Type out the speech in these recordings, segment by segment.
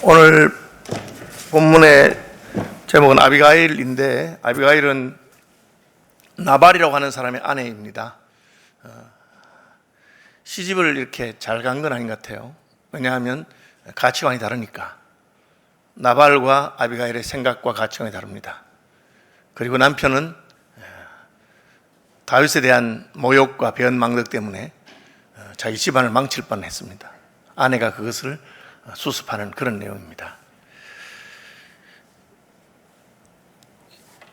오늘 본문의 제목은 아비가일인데, 아비가일은 나발이라고 하는 사람의 아내입니다. 시집을 이렇게 잘 간 건 아닌 것 같아요. 왜냐하면 가치관이 다르니까. 나발과 아비가일의 생각과 가치관이 다릅니다. 그리고 남편은 다윗에 대한 모욕과 변망덕 때문에 자기 집안을 망칠 뻔했습니다. 아내가 그것을 수습하는 그런 내용입니다.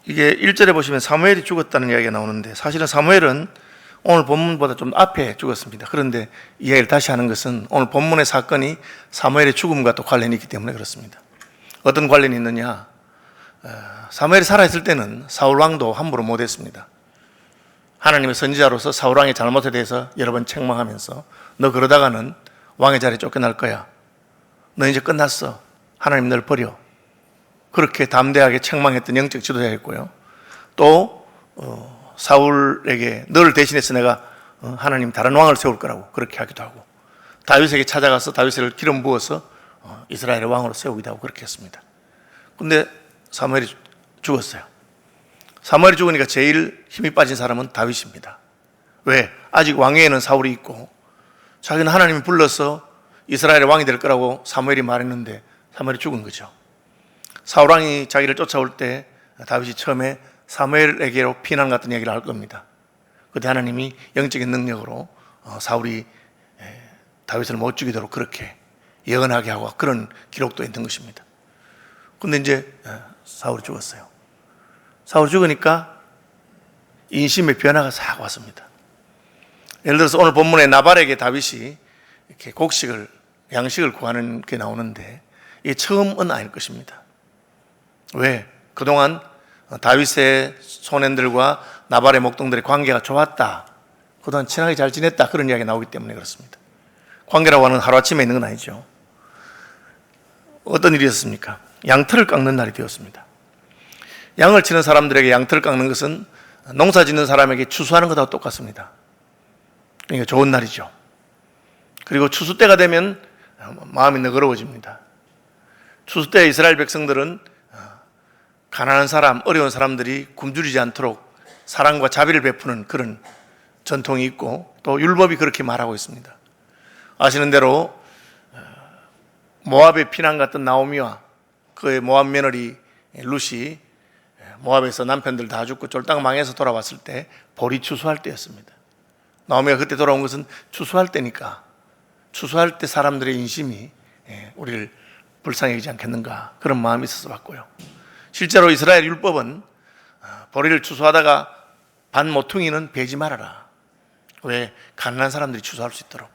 이게 1절에 보시면 사무엘이 죽었다는 이야기가 나오는데, 사실은 사무엘은 오늘 본문보다 좀 앞에 죽었습니다. 그런데 이야기를 다시 하는 것은 오늘 본문의 사건이 사무엘의 죽음과 또 관련이 있기 때문에 그렇습니다. 어떤 관련이 있느냐? 사무엘이 살아있을 때는 사울왕도 함부로 못했습니다. 하나님의 선지자로서 사울왕의 잘못에 대해서 여러 번 책망하면서 너 그러다가는 왕의 자리에 쫓겨날 거야. 너 이제 끝났어. 하나님 널 버려. 그렇게 담대하게 책망했던 영적 지도자였고요. 또 사울에게 너를 대신해서 내가 하나님 다른 왕을 세울 거라고 그렇게 하기도 하고, 다윗에게 찾아가서 다윗을 기름 부어서 이스라엘의 왕으로 세우기도 하고 그렇게 했습니다. 근데 사무엘이 죽었어요. 사무엘이 죽으니까 제일 힘이 빠진 사람은 다윗입니다. 왜? 아직 왕위에는 사울이 있고 자기는 하나님이 불러서 이스라엘의 왕이 될 거라고 사무엘이 말했는데 사무엘이 죽은 거죠. 사울왕이 자기를 쫓아올 때 다윗이 처음에 사무엘에게로 피난 같은 얘기를 할 겁니다. 그때 하나님이 영적인 능력으로 사울이 다윗을 못 죽이도록 그렇게 예언하게 하고 그런 기록도 있는 것입니다. 근데 이제 사울이 죽었어요. 사울이 죽으니까 인심의 변화가 싹 왔습니다. 예를 들어서 오늘 본문에 나발에게 다윗이 이렇게 양식을 구하는 게 나오는데 이게 처음은 아닐 것입니다. 왜? 그동안 다윗의 소년들과 나발의 목동들의 관계가 좋았다, 그동안 친하게 잘 지냈다, 그런 이야기가 나오기 때문에 그렇습니다. 관계라고 하는 하루아침에 있는 건 아니죠. 어떤 일이 있었습니까? 양털을 깎는 날이 되었습니다. 양을 치는 사람들에게 양털을 깎는 것은 농사 짓는 사람에게 추수하는 것하고 똑같습니다. 그러니까 좋은 날이죠. 그리고 추수 때가 되면 마음이 너그러워집니다. 추수 때 이스라엘 백성들은 가난한 사람, 어려운 사람들이 굶주리지 않도록 사랑과 자비를 베푸는 그런 전통이 있고, 또 율법이 그렇게 말하고 있습니다. 아시는 대로 모압의 피난 갔던 나오미와 그의 모압 며느리 룻이 모압에서 남편들 다 죽고 쫄딱 망해서 돌아왔을 때 보리 추수할 때였습니다. 나오미가 그때 돌아온 것은 추수할 때니까, 추수할 때 사람들의 인심이 우리를 불쌍히 여기지 않겠는가, 그런 마음이 있어서 왔고요. 실제로 이스라엘 율법은 보리를 추수하다가 반 모퉁이는 베지 말아라. 왜? 가난한 사람들이 추수할 수 있도록.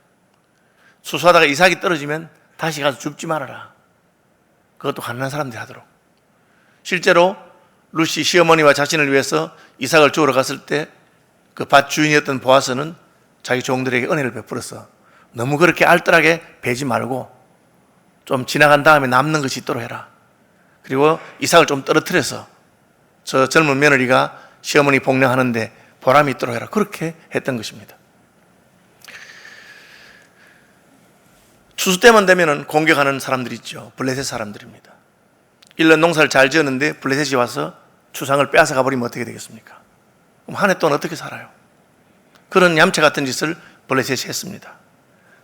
추수하다가 이삭이 떨어지면 다시 가서 줍지 말아라. 그것도 가난한 사람들이 하도록. 실제로 룻이 시어머니와 자신을 위해서 이삭을 주우러 갔을 때 그 밭 주인이었던 보아스는 자기 종들에게 은혜를 베풀어서 너무 그렇게 알뜰하게 베지 말고 좀 지나간 다음에 남는 것이 있도록 해라. 그리고 이삭을 좀 떨어뜨려서 저 젊은 며느리가 시어머니 복령하는데 보람이 있도록 해라. 그렇게 했던 것입니다. 추수 때만 되면 공격하는 사람들이 있죠. 블레셋 사람들입니다. 1년 농사를 잘 지었는데 블레셋이 와서 추상을 빼앗아 가버리면 어떻게 되겠습니까? 그럼 한 해 동안 어떻게 살아요? 그런 얌체 같은 짓을 블레셋이 했습니다.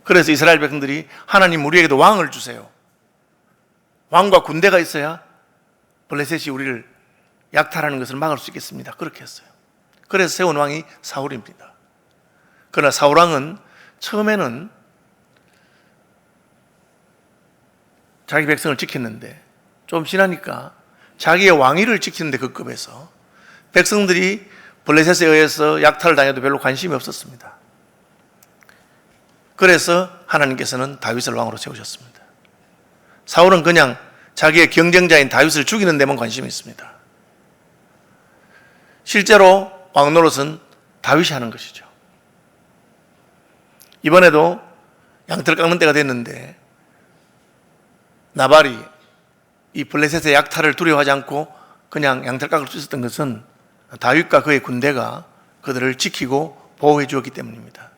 그래서 이스라엘 백성들이 하나님 우리에게도 왕을 주세요. 왕과 군대가 있어야 블레셋이 우리를 약탈하는 것을 막을 수 있겠습니다. 그렇게 했어요. 그래서 세운 왕이 사울입니다. 그러나 사울 왕은 처음에는 자기 백성을 지켰는데 좀 지나니까 자기의 왕위를 지키는데 그 급에서 백성들이 블레셋에 의해서 약탈을 당해도 별로 관심이 없었습니다. 그래서 하나님께서는 다윗을 왕으로 세우셨습니다. 사울은 그냥 자기의 경쟁자인 다윗을 죽이는 데만 관심이 있습니다. 실제로 왕 노릇은 다윗이 하는 것이죠. 이번에도 양털 깎는 때가 됐는데 나발이 이 블레셋의 약탈을 두려워하지 않고 그냥 양털 깎을 수 있었던 것은 다윗과 그의 군대가 그들을 지키고 보호해 주었기 때문입니다.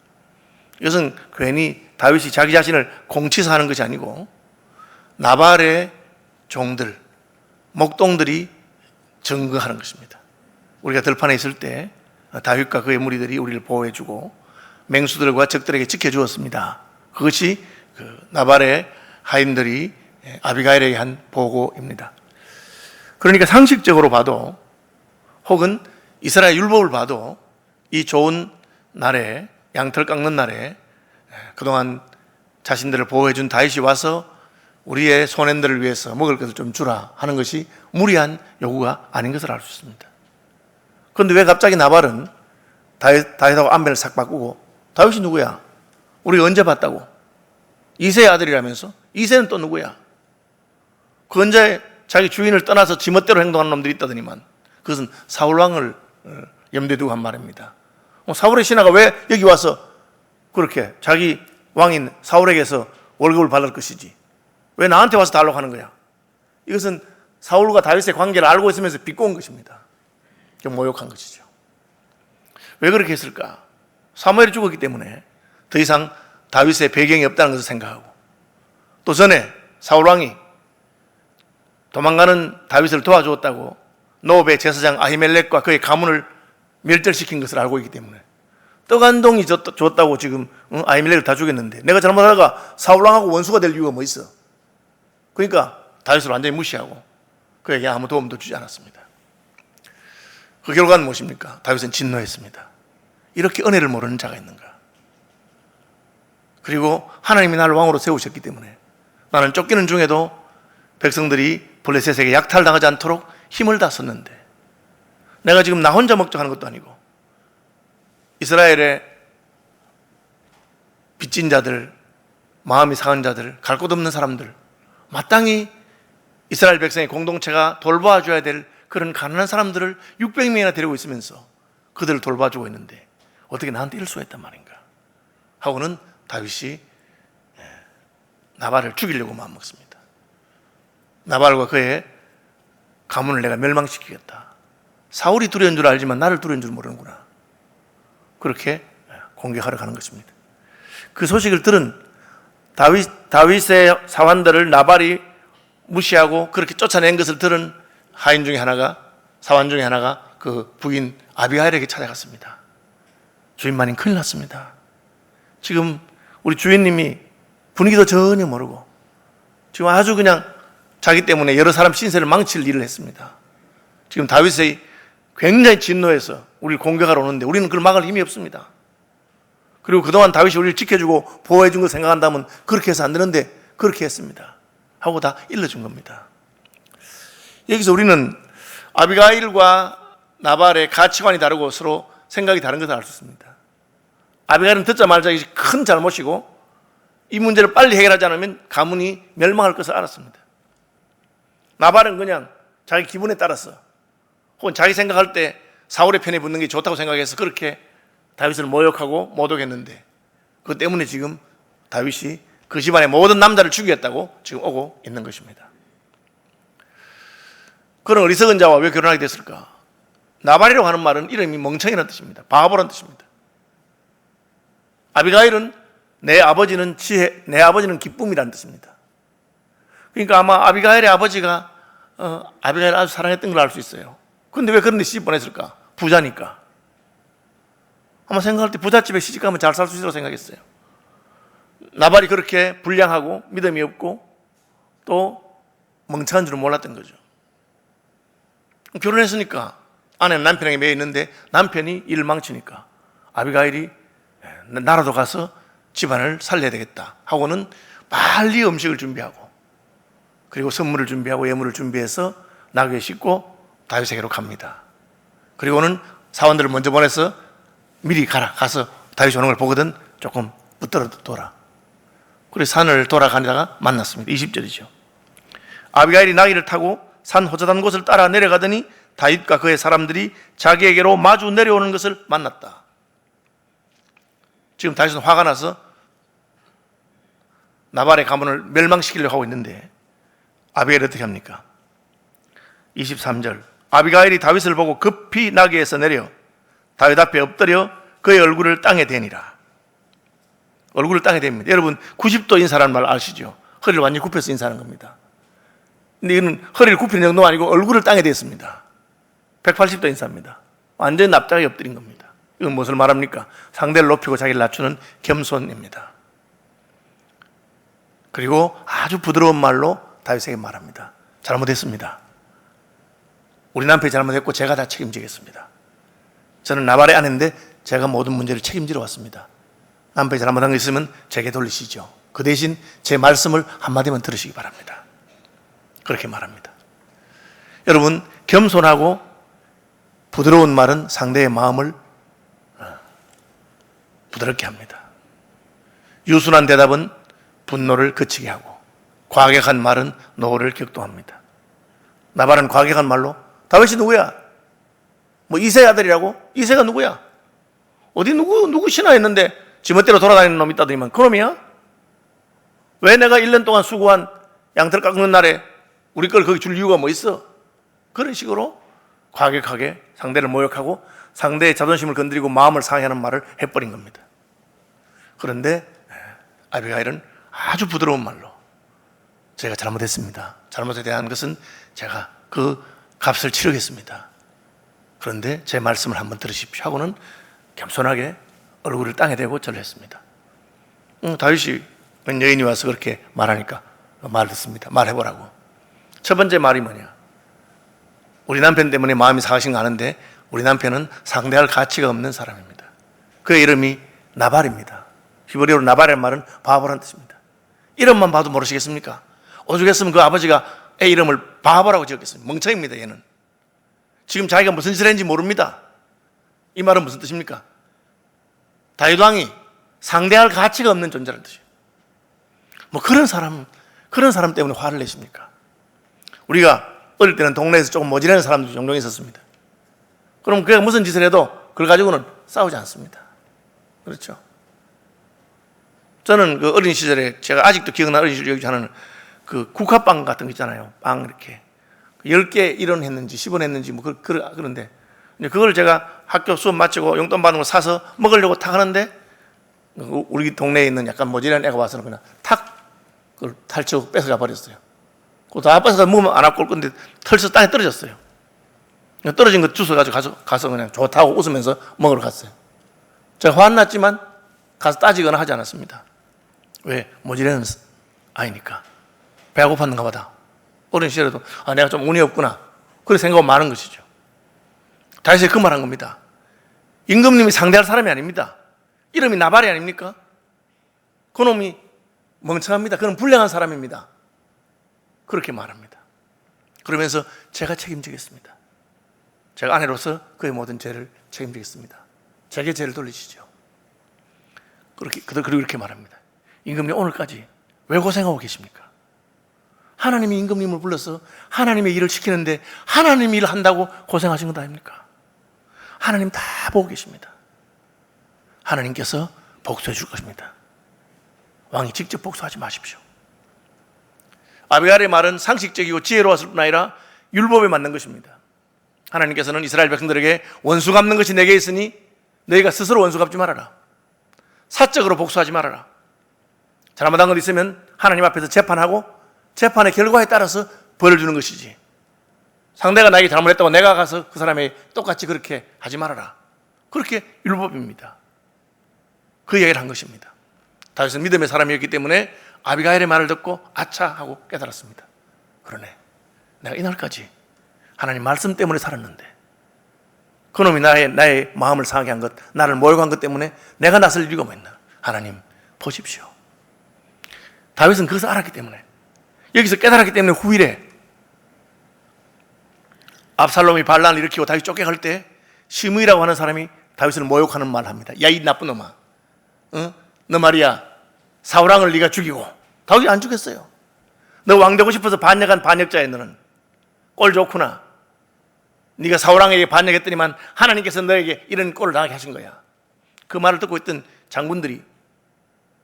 이것은 괜히 다윗이 자기 자신을 공치해서 하는 것이 아니고 나발의 종들, 목동들이 증거하는 것입니다. 우리가 들판에 있을 때 다윗과 그의 무리들이 우리를 보호해주고 맹수들과 적들에게 지켜주었습니다. 그것이 나발의 하인들이 아비가일에게 한 보고입니다. 그러니까 상식적으로 봐도 혹은 이스라엘 율법을 봐도 이 좋은 날에, 양털 깎는 날에 그동안 자신들을 보호해준 다윗이 와서 우리의 소년들을 위해서 먹을 것을 좀 주라 하는 것이 무리한 요구가 아닌 것을 알 수 있습니다. 그런데 왜 갑자기 나발은 다윗하고 안배를 싹 바꾸고, 다윗이 누구야? 우리가 언제 봤다고? 이새의 아들이라면서? 이새는 또 누구야? 그 언제 자기 주인을 떠나서 지멋대로 행동하는 놈들이 있다더니만 그것은 사울왕을 염두에 두고 한 말입니다. 사울의 신하가 왜 여기 와서 그렇게 자기 왕인 사울에게서 월급을 받을 것이지 왜 나한테 와서 달라고 하는 거야? 이것은 사울과 다윗의 관계를 알고 있으면서 비꼬은 것입니다. 좀 모욕한 것이죠. 왜 그렇게 했을까? 사무엘이 죽었기 때문에 더 이상 다윗의 배경이 없다는 것을 생각하고, 또 전에 사울왕이 도망가는 다윗을 도와주었다고 노업의 제사장 아히멜렉과 그의 가문을 멸절시킨 것을 알고 있기 때문에, 떡 한 동이 줬다고 지금 아히멜렉을 다 죽였는데 내가 잘못하다가 사울왕하고 원수가 될 이유가 뭐 있어? 그러니까 다윗을 완전히 무시하고 그에게 아무 도움도 주지 않았습니다. 그 결과는 무엇입니까? 다윗은 진노했습니다. 이렇게 은혜를 모르는 자가 있는가? 그리고 하나님이 나를 왕으로 세우셨기 때문에 나는 쫓기는 중에도 백성들이 블레셋에게 약탈당하지 않도록 힘을 다 썼는데, 내가 지금 나 혼자 먹적하는 것도 아니고 이스라엘의 빚진 자들, 마음이 상한 자들, 갈 곳 없는 사람들, 마땅히 이스라엘 백성의 공동체가 돌봐줘야 될 그런 가난한 사람들을 600명이나 데리고 있으면서 그들을 돌봐주고 있는데 어떻게 나한테 이럴 수가 있단 말인가 하고는 다윗이 나발을 죽이려고 마음먹습니다. 나발과 그의 가문을 내가 멸망시키겠다. 사울이 두려운 줄 알지만 나를 두려운 줄 모르는구나. 그렇게 공격하러 가는 것입니다. 그 소식을 들은 다윗의 사환들을 나발이 무시하고 그렇게 쫓아낸 것을 들은 하인 중에 하나가, 사환 중에 하나가 그 부인 아비가일에게 찾아갔습니다. 주인마님, 큰일 났습니다. 지금 우리 주인님이 분위기도 전혀 모르고 지금 아주 그냥 자기 때문에 여러 사람 신세를 망칠 일을 했습니다. 지금 다윗이 굉장히 진노해서 우리를 공격하러 오는데 우리는 그걸 막을 힘이 없습니다. 그리고 그동안 다윗이 우리를 지켜주고 보호해준 걸 생각한다면 그렇게 해서 안 되는데 그렇게 했습니다 하고 다 일러준 겁니다. 여기서 우리는 아비가일과 나발의 가치관이 다르고 서로 생각이 다른 것을 알 수 있습니다. 아비가일은 듣자마자 이것이 큰 잘못이고 이 문제를 빨리 해결하지 않으면 가문이 멸망할 것을 알았습니다. 나발은 그냥 자기 기분에 따라서 혹은 자기 생각할 때 사울의 편에 붙는 게 좋다고 생각해서 그렇게 다윗을 모욕하고 모독했는데, 그것 때문에 지금 다윗이 그 집안의 모든 남자를 죽이겠다고 지금 오고 있는 것입니다. 그런 어리석은 자와 왜 결혼하게 됐을까? 나발이라고 하는 말은 이름이 멍청이라는 뜻입니다. 바보라는 뜻입니다. 아비가일은 내 아버지는 지혜, 내 아버지는 기쁨이라는 뜻입니다. 그러니까 아마 아비가일의 아버지가 아비가일을 아주 사랑했던 걸 알 수 있어요. 그런데 왜 그런 데 시집 보냈을까? 부자니까. 아마 생각할 때 부잣집에 시집가면 잘 살 수 있다고 생각했어요. 나발이 그렇게 불량하고 믿음이 없고 또 멍청한 줄은 몰랐던 거죠. 결혼했으니까 아내는 남편에게 매여 있는데 남편이 일을 망치니까 아비가일이 나라도 가서 집안을 살려야 되겠다 하고는 빨리 음식을 준비하고 그리고 선물을 준비하고 예물을 준비해서 나귀에 싣고 다윗에게로 갑니다. 그리고는 사원들을 먼저 보내서 미리 가서 다윗이 오는 걸 보거든 조금 붙들어 둬라. 그래서 산을 돌아가다가 만났습니다. 20절이죠. 아비가일이 나귀를 타고 산 호젓한 곳을 따라 내려가더니 다윗과 그의 사람들이 자기에게로 마주 내려오는 것을 만났다. 지금 다윗은 화가 나서 나발의 가문을 멸망시키려고 하고 있는데 아비가일이 어떻게 합니까? 23절. 아비가일이 다윗을 보고 급히 나귀에서 내려 다윗 앞에 엎드려 그의 얼굴을 땅에 대니라. 얼굴을 땅에 댑니다. 여러분 90도 인사라는 말 아시죠? 허리를 완전히 굽혀서 인사하는 겁니다. 근데 이는 허리를 굽히는 정도가 아니고 얼굴을 땅에 댔습니다. 180도 인사입니다. 완전히 납작하게 엎드린 겁니다. 이건 무엇을 말합니까? 상대를 높이고 자기를 낮추는 겸손입니다. 그리고 아주 부드러운 말로 다윗에게 말합니다. 잘못했습니다. 우리 남편이 잘못했고 제가 다 책임지겠습니다. 저는 나발의 아내인데 제가 모든 문제를 책임지러 왔습니다. 남편이 잘못한 게 있으면 제게 돌리시죠. 그 대신 제 말씀을 한마디만 들으시기 바랍니다. 그렇게 말합니다. 여러분, 겸손하고 부드러운 말은 상대의 마음을 부드럽게 합니다. 유순한 대답은 분노를 그치게 하고 과격한 말은 노를 격동합니다. 나발은 과격한 말로 다윗이 누구야? 뭐 이세 아들이라고? 이세가 누구야? 어디 누구 신하였는데 지멋대로 돌아다니는 놈이 있다더니만 그 놈이야? 왜 내가 1년 동안 수고한 양털 깎는 날에 우리 걸 거기 줄 이유가 뭐 있어? 그런 식으로 과격하게 상대를 모욕하고 상대의 자존심을 건드리고 마음을 상해하는 말을 해버린 겁니다. 그런데 아비가일은 아주 부드러운 말로 제가 잘못했습니다. 잘못에 대한 것은 제가 그 값을 치르겠습니다. 그런데 제 말씀을 한번 들으십시오 하고는 겸손하게 얼굴을 땅에 대고 절을 했습니다. 다윗이 여인이 와서 그렇게 말하니까 말 듣습니다. 말해보라고. 첫 번째 말이 뭐냐? 우리 남편 때문에 마음이 상하신 거 아는데 우리 남편은 상대할 가치가 없는 사람입니다. 그의 이름이 나발입니다. 히브리어로 나발이라는 말은 바보라는 뜻입니다. 이름만 봐도 모르시겠습니까? 오죽했으면 그 아버지가 애 이름을 바보라고 지었겠습니까? 멍청입니다. 얘는 지금 자기가 무슨 짓을 했는지 모릅니다. 이 말은 무슨 뜻입니까? 다윗 왕이 상대할 가치가 없는 존재라는 뜻이에요. 뭐 그런 사람 때문에 화를 내십니까? 우리가 어릴 때는 동네에서 조금 모질라는 사람들이 종종 있었습니다. 그럼 그가 무슨 짓을 해도 그걸 가지고는 싸우지 않습니다. 그렇죠? 저는 그 어린 시절에 제가 아직도 기억나는 어린 시절에 하는 그 국화빵 같은 거 있잖아요. 빵 이렇게 10개 1원 했는지 10원 했는지 뭐 그런데 그걸 제가 학교 수업 마치고 용돈 받는 걸 사서 먹으려고 탁 하는데 우리 동네에 있는 약간 모질한 애가 와서는 그냥 탁 그걸 탈취하고 뺏어가 버렸어요. 그 아빠가 먹으면 안 아까울 건데 털서 땅에 떨어졌어요. 떨어진 거 주워가지고 가서 그냥 좋다고 웃으면서 먹으러 갔어요. 제가 화났지만 가서 따지거나 하지 않았습니다. 왜? 모질라는 아이니까. 배가 고팠는가 보다. 어린 시절에도 내가 좀 운이 없구나. 그런 생각은 많은 것이죠. 다윗이 그 말한 겁니다. 임금님이 상대할 사람이 아닙니다. 이름이 나발이 아닙니까? 그놈이 멍청합니다. 그는 불량한 사람입니다. 그렇게 말합니다. 그러면서 제가 책임지겠습니다. 제가 아내로서 그의 모든 죄를 책임지겠습니다. 제게 죄를 돌리시죠. 그리고 이렇게 말합니다. 임금님 오늘까지 왜 고생하고 계십니까? 하나님이 임금님을 불러서 하나님의 일을 시키는데 하나님 일을 한다고 고생하신 것 아닙니까? 하나님 다 보고 계십니다. 하나님께서 복수해 줄 것입니다. 왕이 직접 복수하지 마십시오. 아비갈의 말은 상식적이고 지혜로웠을 뿐 아니라 율법에 맞는 것입니다. 하나님께서는 이스라엘 백성들에게 원수 갚는 것이 내게 있으니 너희가 스스로 원수 갚지 말아라. 사적으로 복수하지 말아라. 잘못한 것 있으면 하나님 앞에서 재판하고 재판의 결과에 따라서 벌을 주는 것이지, 상대가 나에게 잘못했다고 내가 가서 그 사람에게 똑같이 그렇게 하지 말아라. 그렇게 율법입니다. 그 이야기를 한 것입니다. 다윗은 믿음의 사람이었기 때문에 아비가일의 말을 듣고 아차 하고 깨달았습니다. 그러네, 내가 이날까지 하나님 말씀 때문에 살았는데 그놈이 나의 마음을 상하게 한 것, 나를 모욕한 것 때문에 내가 나설 이유가 뭐 있나. 하나님 보십시오. 다윗은 그것을 알았기 때문에, 여기서 깨달았기 때문에 후일에 압살롬이 반란을 일으키고 다윗이 쫓겨갈 때 시므이라고 하는 사람이 다윗을 모욕하는 말을 합니다. 야, 이 나쁜 놈아, 너 말이야 사울왕을 네가 죽이고. 다윗이 안 죽였어요. 너 왕 되고 싶어서 반역한 반역자야. 너는 꼴 좋구나. 네가 사울왕에게 반역했더니만 하나님께서 너에게 이런 꼴을 당하게 하신 거야. 그 말을 듣고 있던 장군들이,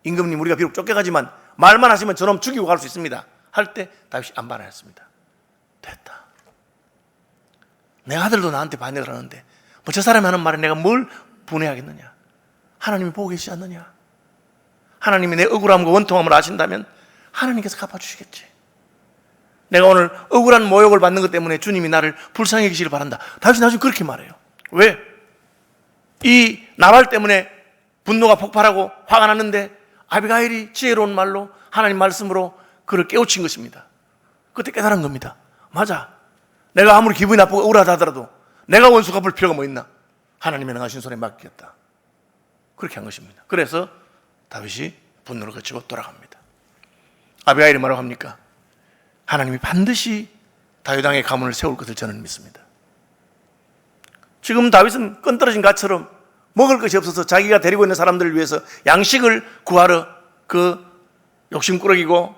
임금님 우리가 비록 쫓겨가지만 말만 하시면 저놈 죽이고 갈 수 있습니다 할 때 다윗이 안 반항했습니다. 됐다, 내 아들도 나한테 반역을 하는데 뭐 저 사람이 하는 말에 내가 뭘 분해하겠느냐. 하나님이 보고 계시지 않느냐. 하나님이 내 억울함과 원통함을 아신다면 하나님께서 갚아주시겠지. 내가 오늘 억울한 모욕을 받는 것 때문에 주님이 나를 불쌍히 여기시길 바란다. 다윗이 나중에 그렇게 말해요. 왜? 이 나발 때문에 분노가 폭발하고 화가 났는데 아비가일이 지혜로운 말로 하나님 말씀으로 그를 깨우친 것입니다. 그때 깨달은 겁니다. 맞아. 내가 아무리 기분이 나쁘고 억울하다 하더라도 내가 원수 갚을 필요가 뭐 있나? 하나님의 능하신 손에 맡기겠다. 그렇게 한 것입니다. 그래서 다윗이 분노를 거치고 돌아갑니다. 아비가일이 뭐라고 합니까? 하나님이 반드시 다윗 왕의 가문을 세울 것을 저는 믿습니다. 지금 다윗은 끈 떨어진 갓처럼 먹을 것이 없어서 자기가 데리고 있는 사람들을 위해서 양식을 구하러 그 욕심꾸러기고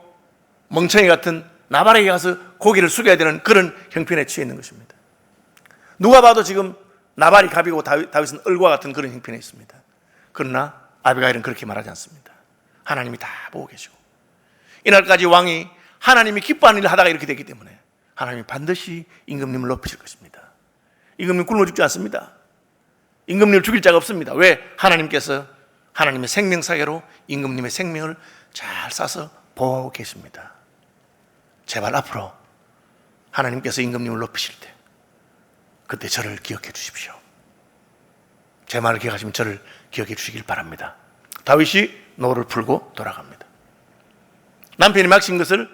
멍청이 같은 나발에게 가서 고기를 숙여야 되는 그런 형편에 처해 있는 것입니다. 누가 봐도 지금 나발이 갑이고 다윗은 을과 같은 그런 형편에 있습니다. 그러나 아비가일은 그렇게 말하지 않습니다. 하나님이 다 보고 계시고 이날까지 왕이 하나님이 기뻐하는 일을 하다가 이렇게 됐기 때문에 하나님이 반드시 임금님을 높이실 것입니다. 임금님 굶어 죽지 않습니다. 임금님을 죽일 자가 없습니다. 왜? 하나님께서 하나님의 생명사계로 임금님의 생명을 잘 싸서 보호하고 계십니다. 제발 앞으로 하나님께서 임금님을 높이실 때 그때 저를 기억해 주십시오. 제 말을 기억하시면 저를 기억해 주시길 바랍니다. 다윗이 노를 풀고 돌아갑니다. 남편이 막신 것을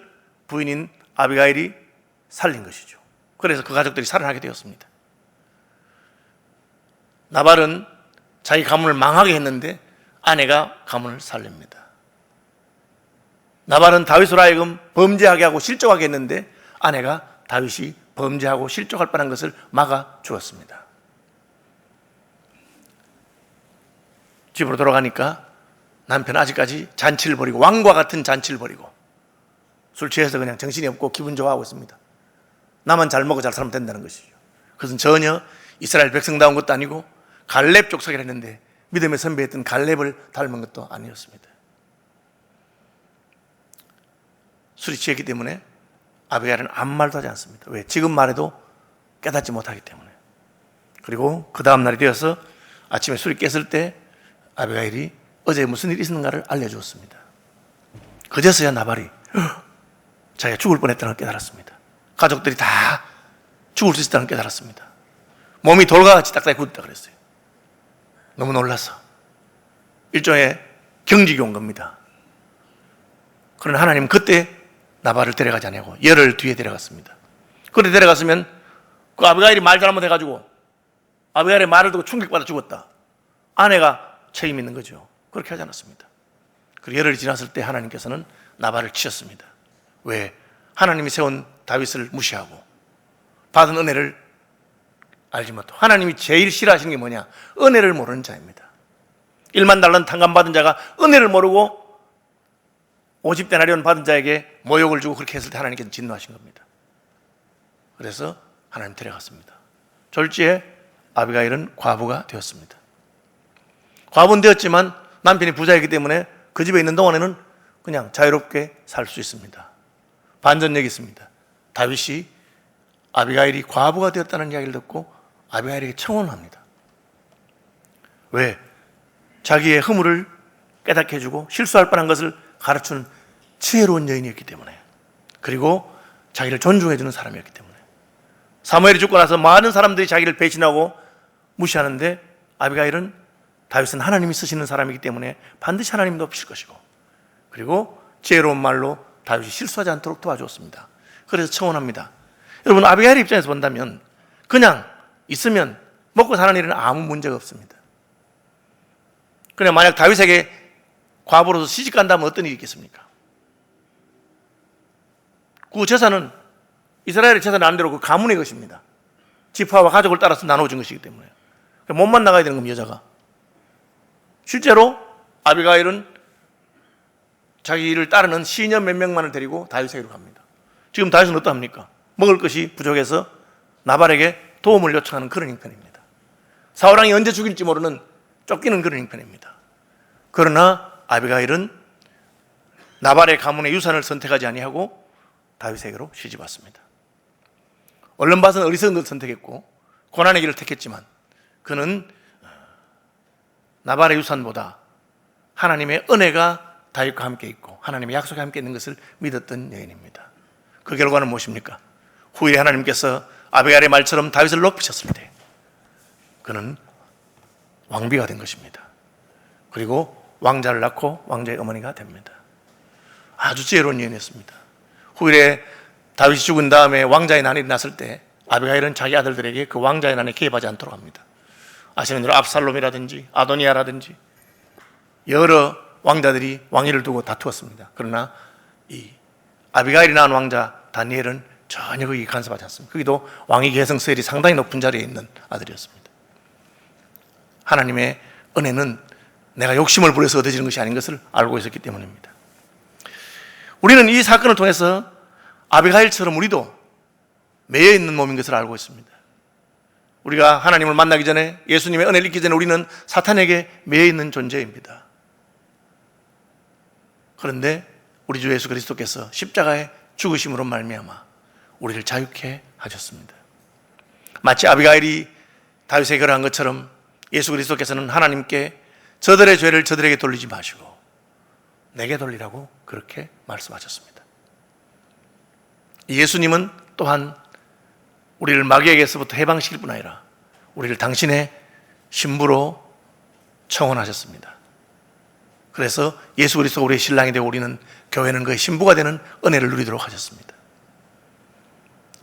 부인인 아비가일이 살린 것이죠. 그래서 그 가족들이 살아나게 되었습니다. 나발은 자기 가문을 망하게 했는데 아내가 가문을 살립니다. 나발은 다윗으로 하여금 범죄하게 하고 실족하게 했는데 아내가 다윗이 범죄하고 실족할 뻔한 것을 막아 주었습니다. 집으로 돌아가니까 남편은 아직까지 잔치를 벌이고 왕과 같은 잔치를 벌이고 술 취해서 그냥 정신이 없고 기분 좋아하고 있습니다. 나만 잘 먹고 잘 살면 된다는 것이죠. 그것은 전혀 이스라엘 백성다운 것도 아니고 갈렙 족속이라 했는데 믿음의 선배였던 갈렙을 닮은 것도 아니었습니다. 술이 취했기 때문에 아비가일은 아무 말도 하지 않습니다. 왜? 지금 말해도 깨닫지 못하기 때문에. 그리고 그 다음 날이 되어서 아침에 술이 깼을 때 아비가일이 어제 무슨 일이 있었는가를 알려주었습니다. 그제서야 나발이 자기가 죽을 뻔했다는 걸 깨달았습니다. 가족들이 다 죽을 수 있다는 걸 깨달았습니다. 몸이 돌과 같이 딱딱히 굳었다 그랬어요. 너무 놀라서 일종의 경직이 온 겁니다. 그러나 하나님은 그때 나발을 데려가지 않냐고 열흘 뒤에 데려갔습니다. 그때 데려갔으면 그 아비가일이 말 잘못해가지고 아비가일의 말을 듣고 충격받아 죽었다. 아내가 책임 있는 거죠. 그렇게 하지 않았습니다. 그리고 열흘이 지났을 때 하나님께서는 나발을 치셨습니다. 왜? 하나님이 세운 다윗을 무시하고 받은 은혜를 알지 못하고 하나님이 제일 싫어하시는 게 뭐냐? 은혜를 모르는 자입니다. 1만 달러 탕감받은 자가 은혜를 모르고 50데나리온 받은 자에게 모욕을 주고 그렇게 했을 때 하나님께서 진노하신 겁니다. 그래서 하나님 데려갔습니다. 졸지에 아비가일은 과부가 되었습니다. 과부는 되었지만 남편이 부자이기 때문에 그 집에 있는 동안에는 그냥 자유롭게 살 수 있습니다. 반전력이 있습니다. 다윗이 아비가일이 과부가 되었다는 이야기를 듣고 아비가일에게 청혼합니다. 왜? 자기의 허물을 깨닫게 해주고 실수할 뻔한 것을 가르치는 지혜로운 여인이었기 때문에, 그리고 자기를 존중해주는 사람이었기 때문에. 사무엘이 죽고 나서 많은 사람들이 자기를 배신하고 무시하는데 아비가일은 다윗은 하나님이 쓰시는 사람이기 때문에 반드시 하나님이 높이실 것이고, 그리고 지혜로운 말로 다윗이 실수하지 않도록 도와주었습니다. 그래서 청혼합니다. 여러분, 아비가일의 입장에서 본다면 그냥 있으면 먹고 사는 일은 아무 문제가 없습니다. 그냥 만약 다윗에게 과부로서 시집 간다면 어떤 일이 있겠습니까? 그 재산은 이스라엘의 재산은 안 되고 그 가문의 것입니다. 지파와 가족을 따라서 나눠준 것이기 때문에 몸만 나가야 되는 겁니다. 여자가. 실제로 아비가일은 자기를 따르는 시녀 몇 명만을 데리고 다윗에게로 갑니다. 지금 다윗은 어떠합니까? 먹을 것이 부족해서 나발에게 도움을 요청하는 그런 형편입니다. 사울왕이 언제 죽일지 모르는 쫓기는 그런 형편입니다. 그러나 아비가일은 나발의 가문의 유산을 선택하지 아니하고 다윗에게로 시집 왔습니다. 얼른 봐서는 어리석은 것을 선택했고 고난의 길을 택했지만 그는 나발의 유산보다 하나님의 은혜가 다윗과 함께 있고 하나님의 약속에 함께 있는 것을 믿었던 여인입니다. 그 결과는 무엇입니까? 후에 하나님께서 아비가일의 말처럼 다윗을 높이셨을 때 그는 왕비가 된 것입니다. 그리고 왕자를 낳고 왕자의 어머니가 됩니다. 아주 지혜로운 여인이었습니다. 후일에 다윗이 죽은 다음에 왕자의 난이 났을 때 아비가일은 자기 아들들에게 그 왕자의 난에 개입하지 않도록 합니다. 아시는 대로 압살롬이라든지 아도니아라든지 여러 왕자들이 왕위를 두고 다투었습니다. 그러나 이 아비가일이 낳은 왕자 다니엘은 전혀 거기 간섭하지 않습니다. 거기도 왕위 계승서열이 상당히 높은 자리에 있는 아들이었습니다. 하나님의 은혜는 내가 욕심을 부려서 얻어지는 것이 아닌 것을 알고 있었기 때문입니다. 우리는 이 사건을 통해서 아비가일처럼 우리도 매여 있는 몸인 것을 알고 있습니다. 우리가 하나님을 만나기 전에, 예수님의 은혜를 잊기 전에 우리는 사탄에게 매여 있는 존재입니다. 그런데 우리 주 예수 그리스도께서 십자가의 죽으심으로 말미암아 우리를 자유케 하셨습니다. 마치 아비가일이 다윗에게 그러한 것처럼 예수 그리스도께서는 하나님께 저들의 죄를 저들에게 돌리지 마시고 내게 돌리라고 그렇게 말씀하셨습니다. 예수님은 또한 우리를 마귀에게서부터 해방시킬 뿐 아니라 우리를 당신의 신부로 청혼하셨습니다. 그래서 예수 그리스도가 우리의 신랑이 되고 우리는 교회는 그의 신부가 되는 은혜를 누리도록 하셨습니다.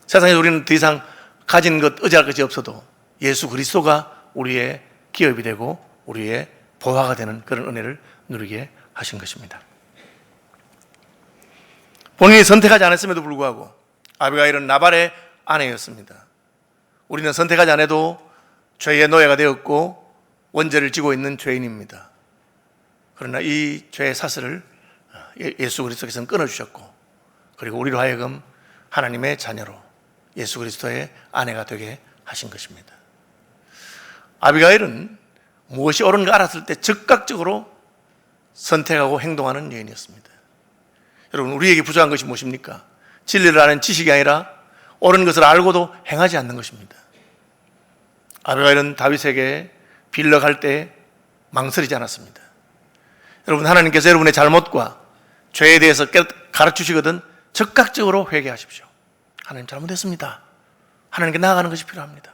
세상에서 우리는 더 이상 가진 것, 의지할 것이 없어도 예수 그리스도가 우리의 기업이 되고 우리의 보화가 되는 그런 은혜를 누리게 하신 것입니다. 본인이 선택하지 않았음에도 불구하고 아비가일은 나발의 아내였습니다. 우리는 선택하지 않아도 죄의 노예가 되었고 원죄를 지고 있는 죄인입니다. 그러나 이 죄의 사슬을 예수 그리스도께서는 끊어주셨고 그리고 우리로 하여금 하나님의 자녀로 예수 그리스도의 아내가 되게 하신 것입니다. 아비가일은 무엇이 옳은가 알았을 때 즉각적으로 선택하고 행동하는 여인이었습니다. 여러분, 우리에게 부족한 것이 무엇입니까? 진리를 아는 지식이 아니라 옳은 것을 알고도 행하지 않는 것입니다. 아비가일은 다윗에게 빌려갈 때 망설이지 않았습니다. 여러분, 하나님께서 여러분의 잘못과 죄에 대해서 가르치시거든 즉각적으로 회개하십시오. 하나님 잘못했습니다. 하나님께 나아가는 것이 필요합니다.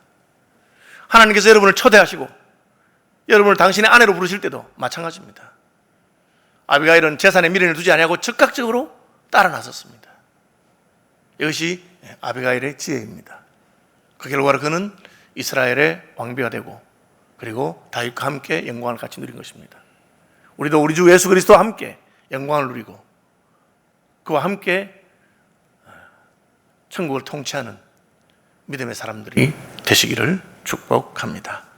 하나님께서 여러분을 초대하시고 여러분을 당신의 아내로 부르실 때도 마찬가지입니다. 아비가일은 재산에 미련을 두지 아니하고 즉각적으로 따라 나섰습니다. 이것이 아비가일의 지혜입니다. 그 결과로 그는 이스라엘의 왕비가 되고 그리고 다윗과 함께 영광을 같이 누린 것입니다. 우리도 우리 주 예수 그리스도와 함께 영광을 누리고 그와 함께 천국을 통치하는 믿음의 사람들이 되시기를 축복합니다.